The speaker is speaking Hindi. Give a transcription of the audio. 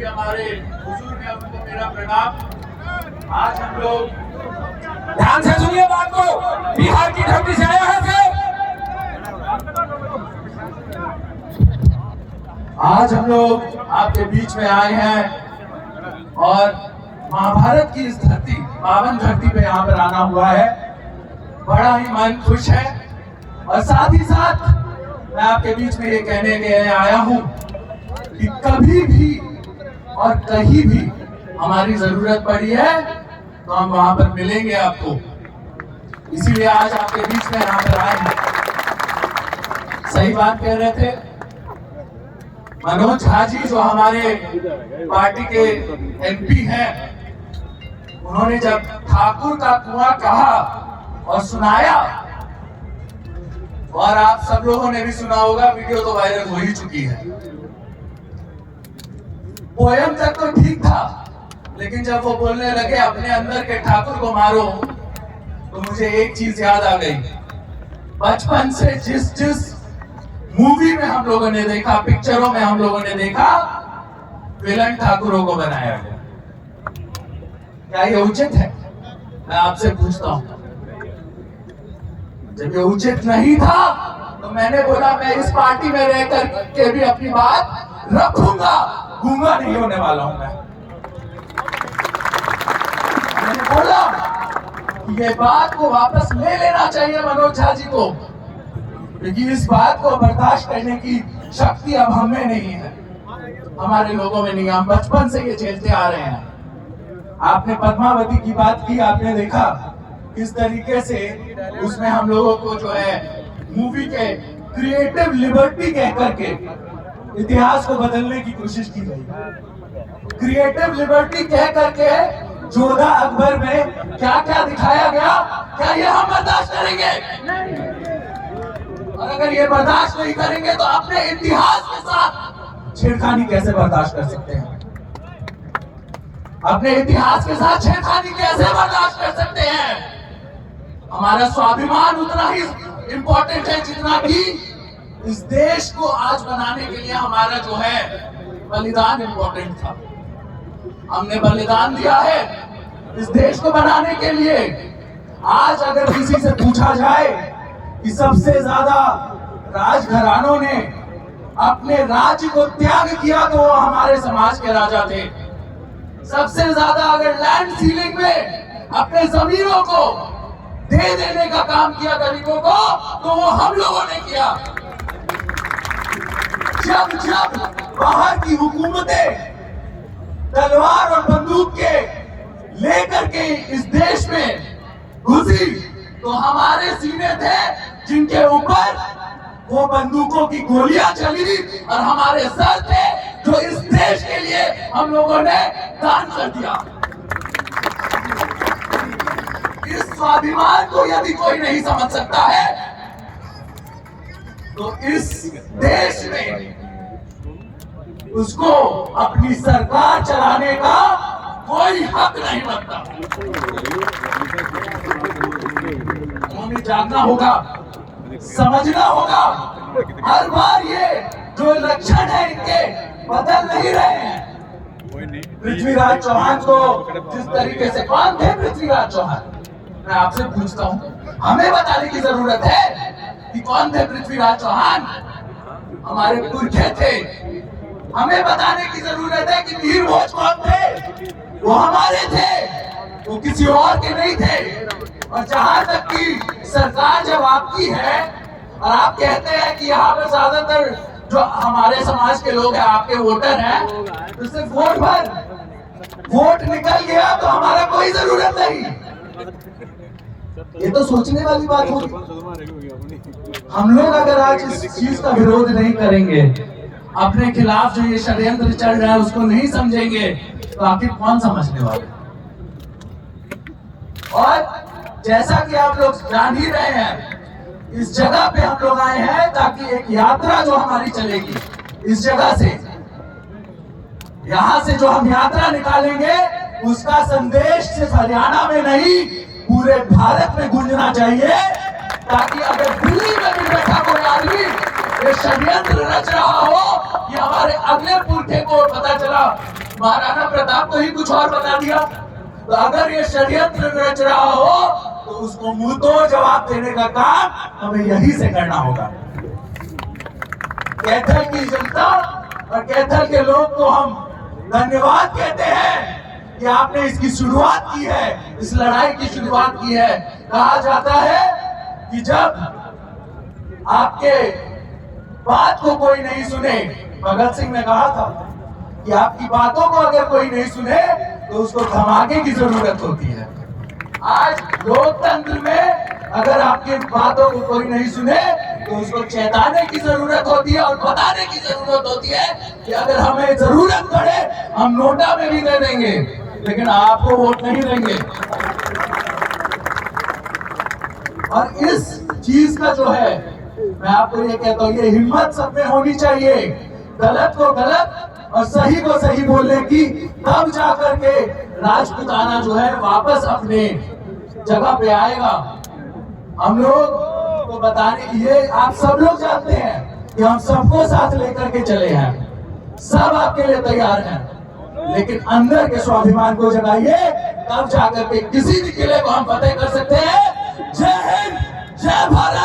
भी हमारे बुजुर्ग हैं उनको मेरा प्रणाम। आज हम लोग ध्यान से सुनिए बात को, बिहार की धरती से आया है सर। आज हम लोग आपके बीच में आए हैं और महाभारत की इस धरती, पावन धरती पे यहाँ पर आना हुआ है। बड़ा ही मन खुश है और साथ ही साथ मैं आपके बीच में ये कहने के लिए आया हूँ कि कभी भी और कहीं भी हमारी जरूरत पड़ी है तो हम वहां पर मिलेंगे आपको। इसीलिए आज आपके बीच में यहाँ पर आए हैं। सही बात कह रहे थे मनोज झा जी, जो हमारे पार्टी के एमपी हैं, उन्होंने जब ठाकुर का कुआं कहा और सुनाया, और आप सब लोगों ने भी सुना होगा, वीडियो तो वायरल हो ही चुकी है। पोयम तक तो ठीक था, लेकिन जब वो बोलने लगे अपने अंदर के ठाकुर को मारो, तो मुझे एक चीज याद आ गई। बचपन से जिस जिस मूवी में हम लोगों ने देखा, पिक्चरों में हम लोगों ने देखा, विलन ठाकुरों को बनाया गया। क्या ये उचित है? मैं आपसे पूछता हूं। जब ये उचित नहीं था तो मैंने बोला मैं इस पार्टी में रहकर के भी अपनी बात रखूंगा, गूंगा नहीं होने वाला हूं। मैंने बोला कि ये बात को वापस ले लेना चाहिए मनोज झा जी को, क्योंकि इस बात को बर्दाश्त करने की शक्ति अब हमें नहीं है, हमारे लोगों में नहीं। हम बचपन से ये झेलते आ रहे हैं। आपने पद्मावती की बात की, आपने देखा किस तरीके से उसमें हम लोगों को जो है मूवी के क्रिएटिव लिबर्टी कह करके इतिहास को बदलने की कोशिश की गई। क्रिएटिव लिबर्टी कह करके जोधा अकबर में क्या क्या दिखाया गया, क्या ये हम बर्दाश्त करेंगे? और अगर ये बर्दाश्त नहीं करेंगे तो अपने इतिहास के साथ छेड़खानी कैसे बर्दाश्त कर सकते हैं? अपने इतिहास के साथ छेड़खानी कैसे बर्दाश्त कर सकते हैं? हमारा स्वाभिमान उतना ही इंपॉर्टेंट है जितना कि इस देश को आज बनाने के लिए हमारा जो है बलिदान इंपॉर्टेंट था। हमने बलिदान दिया है इस देश को बनाने के लिए। आज अगर किसी से पूछा जाए कि सबसे ज्यादा राजघरानों ने अपने राज्य को त्याग किया तो वो हमारे समाज के राजा थे। सबसे ज्यादा अगर लैंड सीलिंग में अपने जमीनों को दे देने का काम किया गरीबों को, तो वो हम लोगों ने किया। जब जब बाहर की हुकूमतें तलवार और बंदूक के लेकर के इस देश में घुसी, तो हमारे सीने थे जिनके ऊपर वो बंदूकों की गोलियां चली, और हमारे सर थे जो इस देश के लिए हम लोगों ने दान कर दिया। इस स्वाभिमान को यदि कोई नहीं समझ सकता है तो इस देश में उसको अपनी सरकार चलाने का कोई हक नहीं बनता। हमें जागना होगा, समझना होगा। हर बार ये जो लक्षण है इनके बदल नहीं रहे हैं। पृथ्वीराज चौहान को जिस तरीके से, कौन थे पृथ्वीराज चौहान? मैं आपसे पूछता हूं, हमें बताने की जरूरत है कि कौन थे पृथ्वीराज चौहान? हमारे पुरखे थे। हमें बताने की जरूरत है कि वीर भोज कौन थे? वो हमारे थे, वो किसी और के नहीं थे। और जहां तक की सरकार जब आपकी है और आप कहते हैं कि यहाँ पर ज्यादातर जो हमारे समाज के लोग हैं आपके वोटर हैं, तो सिर्फ वोट निकल गया तो हमारा कोई जरूरत नहीं। ये तो सोचने वाली बात होगी। हम लोग अगर आज इस चीज का विरोध नहीं करेंगे, अपने खिलाफ जो ये षड्यंत्र चल रहा है उसको नहीं समझेंगे, तो आखिर कौन समझने वाले? और जैसा कि आप लोग जान ही रहे हैं, इस जगह पे हम लोग आए हैं ताकि एक यात्रा जो हमारी चलेगी इस जगह से, यहां से जो हम यात्रा निकालेंगे उसका संदेश सिर्फ हरियाणा में नहीं पूरे भारत में गूंजना चाहिए, ताकि अगर दिल्ली में भी बैठा कोई आदमी ये षड्यंत्र रच रहा हो कि हमारे अगले पुरखे को पता चला महाराणा प्रताप को ही कुछ और बता दिया। तो अगर ये षड्यंत्र रच रहा हो तो उसको मुंह तोड़ जवाब देने का काम हमें यहीं से करना होगा। कैथल की जनता और कैथल के लोग को हम धन्यवाद कहते हैं कि आपने इसकी शुरुआत की है, इस लड़ाई की शुरुआत की है। कहा जाता है कि जब आपके बात को कोई नहीं सुने, भगत सिंह ने कहा था कि आपकी बातों को अगर कोई नहीं सुने तो उसको धमाके की जरूरत होती है। आज लोकतंत्र में अगर आपकी बातों को कोई नहीं सुने तो उसको चेताने की जरूरत होती है और बताने की जरूरत होती है कि अगर हमें जरूरत पड़े हम नोटा में भी दे देंगे, लेकिन आपको वोट नहीं देंगे। और इस चीज का जो है, मैं आपको ये कहता हूँ, ये हिम्मत सब में होनी चाहिए, गलत को गलत और सही को सही बोलने की, तब जाकर के राजपूताना जो है वापस अपने जगह पे आएगा। हम लोग को बताने की, ये आप सब लोग जानते हैं कि हम सबको साथ लेकर के चले हैं, सब आपके लिए तैयार हैं, लेकिन अंदर के स्वाभिमान को जगाइए, तब जाकर के किसी भी किले को हम फतेह कर सकते हैं। जय हिंद, जय भारत।